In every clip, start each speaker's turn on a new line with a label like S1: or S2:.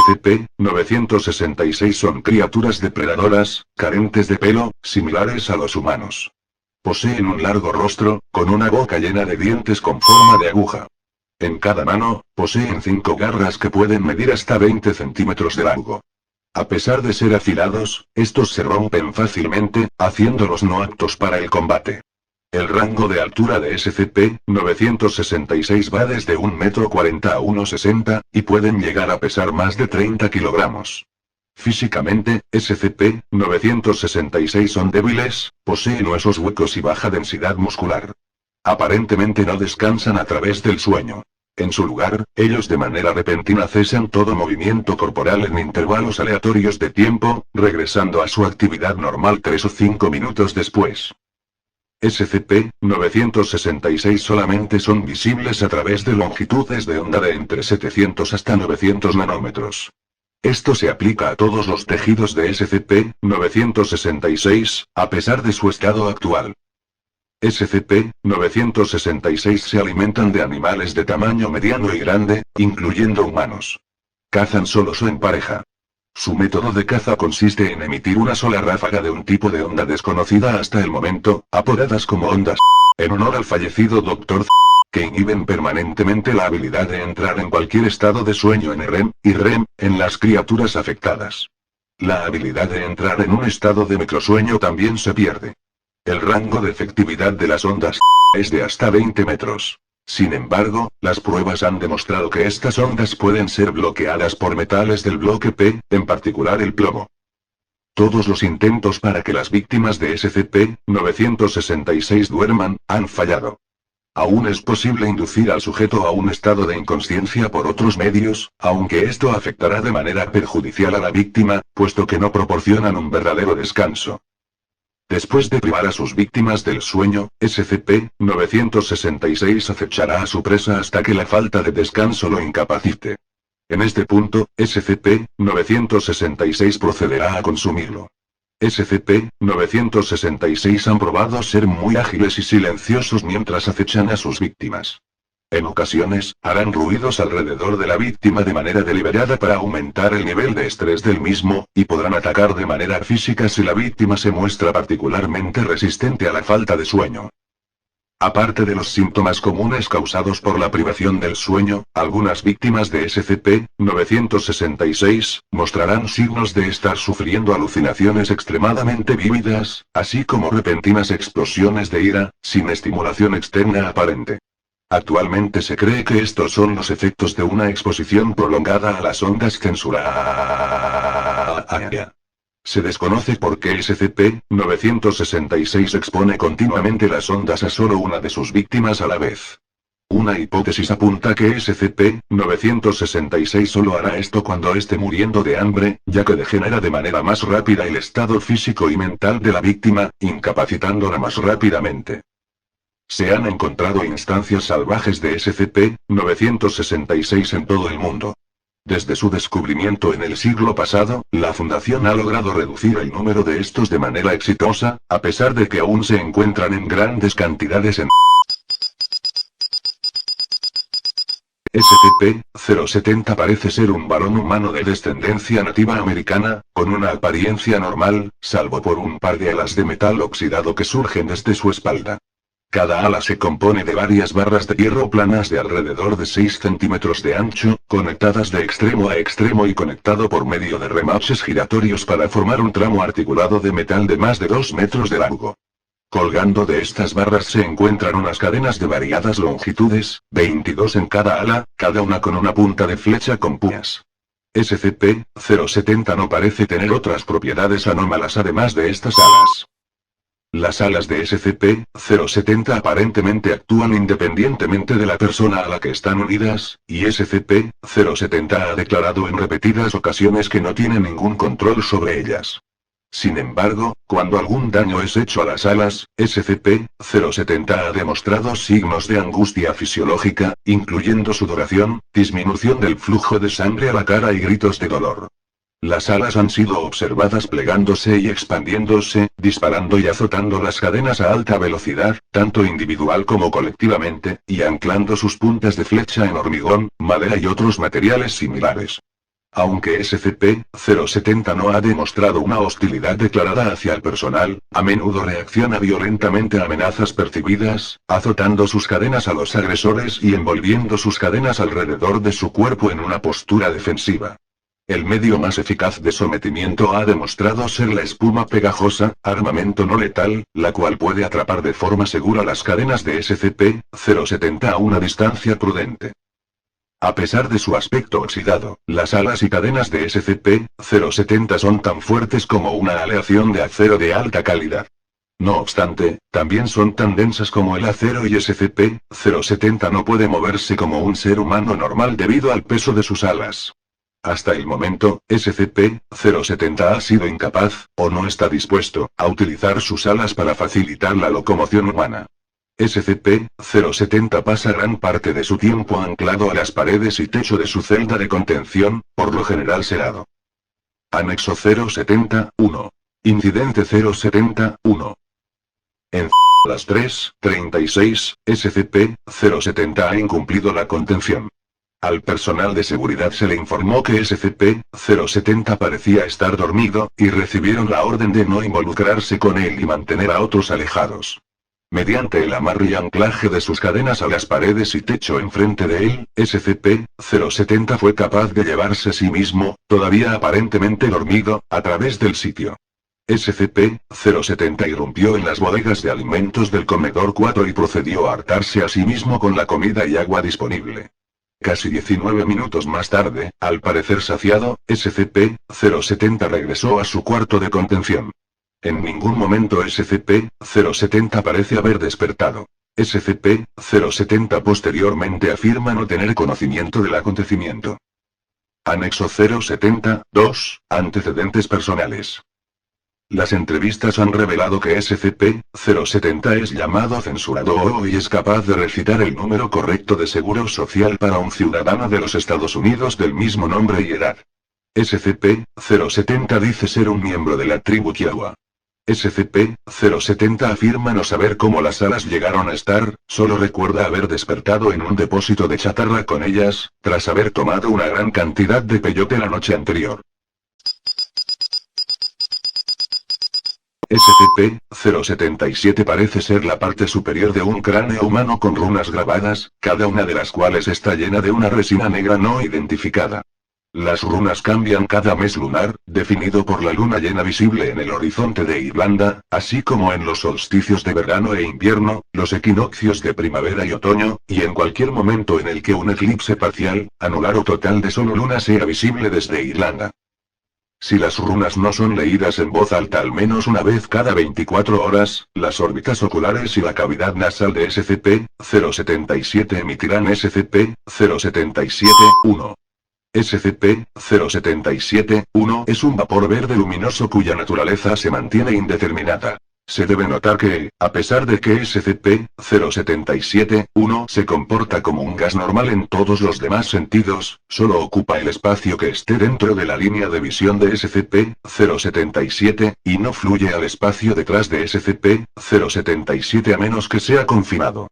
S1: SCP-966 son criaturas depredadoras, carentes de pelo, similares a los humanos. Poseen un largo rostro, con una boca llena de dientes con forma de aguja. En cada mano, poseen 5 garras que pueden medir hasta 20 centímetros de largo. A pesar de ser afilados, estos se rompen fácilmente, haciéndolos no aptos para el combate. El rango de altura de SCP-966 va desde 1,40 m a 1,60 m, y pueden llegar a pesar más de 30 kilogramos. Físicamente, SCP-966 son débiles, poseen huesos huecos y baja densidad muscular. Aparentemente no descansan a través del sueño. En su lugar, ellos de manera repentina cesan todo movimiento corporal en intervalos aleatorios de tiempo, regresando a su actividad normal 3 o 5 minutos después. SCP-966 solamente son visibles a través de longitudes de onda de entre 700 hasta 900 nanómetros. Esto se aplica a todos los tejidos de SCP-966, a pesar de su estado actual. SCP-966 se alimentan de animales de tamaño mediano y grande, incluyendo humanos. Cazan solos o en pareja. Su método de caza consiste en emitir una sola ráfaga de un tipo de onda desconocida hasta el momento, apodadas como ondas, en honor al fallecido Dr. que inhiben permanentemente la habilidad de entrar en cualquier estado de sueño en REM y REM, en las criaturas afectadas. La habilidad de entrar en un estado de microsueño también se pierde. El rango de efectividad de las ondas es de hasta 20 metros. Sin embargo, las pruebas han demostrado que estas ondas pueden ser bloqueadas por metales del bloque P, en particular el plomo. Todos los intentos para que las víctimas de SCP-966 duerman, han fallado. Aún es posible inducir al sujeto a un estado de inconsciencia por otros medios, aunque esto afectará de manera perjudicial a la víctima, puesto que no proporcionan un verdadero descanso. Después de privar a sus víctimas del sueño, SCP-966 acechará a su presa hasta que la falta de descanso lo incapacite. En este punto, SCP-966 procederá a consumirlo. SCP-966 han probado ser muy ágiles y silenciosos mientras acechan a sus víctimas. En ocasiones, harán ruidos alrededor de la víctima de manera deliberada para aumentar el nivel de estrés del mismo, y podrán atacar de manera física si la víctima se muestra particularmente resistente a la falta de sueño. Aparte de los síntomas comunes causados por la privación del sueño, algunas víctimas de SCP-966 mostrarán signos de estar sufriendo alucinaciones extremadamente vívidas, así como repentinas explosiones de ira, sin estimulación externa aparente. Actualmente se cree que estos son los efectos de una exposición prolongada a las ondas censuradas. Se desconoce por qué SCP-966 expone continuamente las ondas a solo una de sus víctimas a la vez. Una hipótesis apunta que SCP-966 solo hará esto cuando esté muriendo de hambre, ya que degenera de manera más rápida el estado físico y mental de la víctima, incapacitándola más rápidamente. Se han encontrado instancias salvajes de SCP-966 en todo el mundo. Desde su descubrimiento en el siglo pasado, la Fundación ha logrado reducir el número de estos de manera exitosa, a pesar de que aún se encuentran en grandes cantidades en SCP-070 parece ser un varón humano de descendencia nativa americana, con una apariencia normal, salvo por un par de alas de metal oxidado que surgen desde su espalda. Cada ala se compone de varias barras de hierro planas de alrededor de 6 centímetros de ancho, conectadas de extremo a extremo y conectado por medio de remaches giratorios para formar un tramo articulado de metal de más de 2 metros de largo. Colgando de estas barras se encuentran unas cadenas de variadas longitudes, 22 en cada ala, cada una con una punta de flecha con púas. SCP-070 no parece tener otras propiedades anómalas además de estas alas. Las alas de SCP-070 aparentemente actúan independientemente de la persona a la que están unidas, y SCP-070 ha declarado en repetidas ocasiones que no tiene ningún control sobre ellas. Sin embargo, cuando algún daño es hecho a las alas, SCP-070 ha demostrado signos de angustia fisiológica, incluyendo sudoración, disminución del flujo de sangre a la cara y gritos de dolor. Las alas han sido observadas plegándose y expandiéndose, disparando y azotando las cadenas a alta velocidad, tanto individual como colectivamente, y anclando sus puntas de flecha en hormigón, madera y otros materiales similares. Aunque SCP-070 no ha demostrado una hostilidad declarada hacia el personal, a menudo reacciona violentamente a amenazas percibidas, azotando sus cadenas a los agresores y envolviendo sus cadenas alrededor de su cuerpo en una postura defensiva. El medio más eficaz de sometimiento ha demostrado ser la espuma pegajosa, armamento no letal, la cual puede atrapar de forma segura las cadenas de SCP-070 a una distancia prudente. A pesar de su aspecto oxidado, las alas y cadenas de SCP-070 son tan fuertes como una aleación de acero de alta calidad. No obstante, también son tan densas como el acero y SCP-070 no puede moverse como un ser humano normal debido al peso de sus alas. Hasta el momento, SCP-070 ha sido incapaz, o no está dispuesto, a utilizar sus alas para facilitar la locomoción humana. SCP-070 pasa gran parte de su tiempo anclado a las paredes y techo de su celda de contención, por lo general cerrado. Anexo 070-1. Incidente 070-1. En las 3:36, SCP-070 ha incumplido la contención. Al personal de seguridad se le informó que SCP-070 parecía estar dormido, y recibieron la orden de no involucrarse con él y mantener a otros alejados. Mediante el amarre y anclaje de sus cadenas a las paredes y techo enfrente de él, SCP-070 fue capaz de llevarse a sí mismo, todavía aparentemente dormido, a través del sitio. SCP-070 irrumpió en las bodegas de alimentos del comedor 4 y procedió a hartarse a sí mismo con la comida y agua disponible. Casi 19 minutos más tarde, al parecer saciado, SCP-070 regresó a su cuarto de contención. En ningún momento SCP-070 parece haber despertado. SCP-070 posteriormente afirma no tener conocimiento del acontecimiento. Anexo 070-2, antecedentes personales. Las entrevistas han revelado que SCP-070 es llamado censurado y es capaz de recitar el número correcto de seguro social para un ciudadano de los Estados Unidos del mismo nombre y edad. SCP-070 dice ser un miembro de la tribu Kiowa. SCP-070 afirma no saber cómo las alas llegaron a estar, solo recuerda haber despertado en un depósito de chatarra con ellas, tras haber tomado una gran cantidad de peyote la noche anterior. SCP-077 parece ser la parte superior de un cráneo humano con runas grabadas, cada una de las cuales está llena de una resina negra no identificada. Las runas cambian cada mes lunar, definido por la luna llena visible en el horizonte de Irlanda, así como en los solsticios de verano e invierno, los equinoccios de primavera y otoño, y en cualquier momento en el que un eclipse parcial, anular o total de solo luna sea visible desde Irlanda. Si las runas no son leídas en voz alta al menos una vez cada 24 horas, las órbitas oculares y la cavidad nasal de SCP-077 emitirán SCP-077-1. SCP-077-1 es un vapor verde luminoso cuya naturaleza se mantiene indeterminada. Se debe notar que, a pesar de que SCP-077-1 se comporta como un gas normal en todos los demás sentidos, solo ocupa el espacio que esté dentro de la línea de visión de SCP-077, y no fluye al espacio detrás de SCP-077 a menos que sea confinado.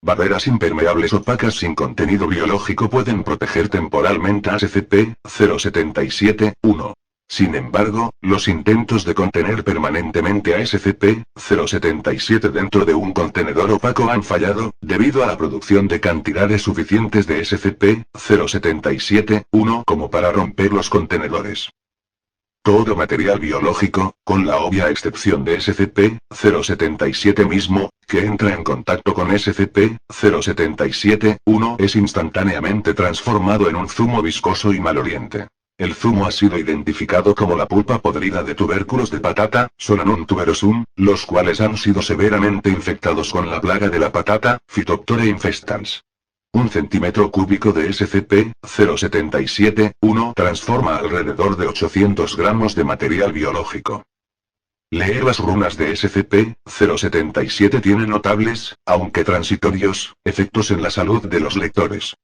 S1: Barreras impermeables opacas sin contenido biológico pueden proteger temporalmente a SCP-077-1. Sin embargo, los intentos de contener permanentemente a SCP-077 dentro de un contenedor opaco han fallado, debido a la producción de cantidades suficientes de SCP-077-1 como para romper los contenedores. Todo material biológico, con la obvia excepción de SCP-077 mismo, que entra en contacto con SCP-077-1 es instantáneamente transformado en un zumo viscoso y maloliente. El zumo ha sido identificado como la pulpa podrida de tubérculos de patata, Solanum tuberosum, los cuales han sido severamente infectados con la plaga de la patata, Phytophthora infestans. 1 centímetro cúbico de SCP-077-1 transforma alrededor de 800 gramos de material biológico. Leer las runas de SCP-077 tiene notables, aunque transitorios, efectos en la salud de los lectores.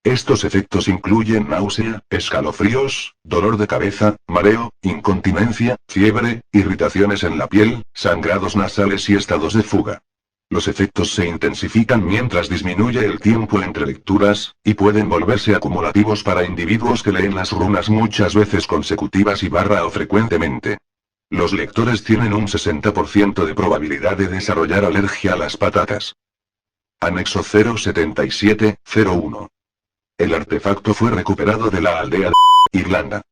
S1: Estos efectos incluyen náusea, escalofríos, dolor de cabeza, mareo, incontinencia, fiebre, irritaciones en la piel, sangrados nasales y estados de fuga. Los efectos se intensifican mientras disminuye el tiempo entre lecturas, y pueden volverse acumulativos para individuos que leen las runas muchas veces consecutivas y barra o frecuentemente. Los lectores tienen un 60% de probabilidad de desarrollar alergia a las patatas. Anexo 077-01. El artefacto fue recuperado de la aldea de Irlanda.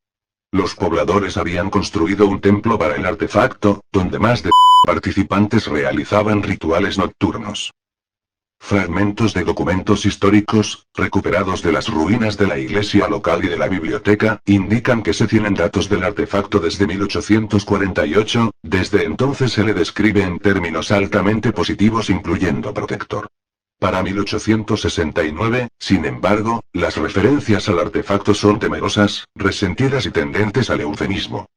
S1: Los pobladores habían construido un templo para el artefacto, donde más de participantes realizaban rituales nocturnos. Fragmentos de documentos históricos, recuperados de las ruinas de la iglesia local y de la biblioteca, indican que se tienen datos del artefacto desde 1848, desde entonces se le describe en términos altamente positivos incluyendo protector. Para 1869, sin embargo, las referencias al artefacto son temerosas, resentidas y tendentes al eufemismo.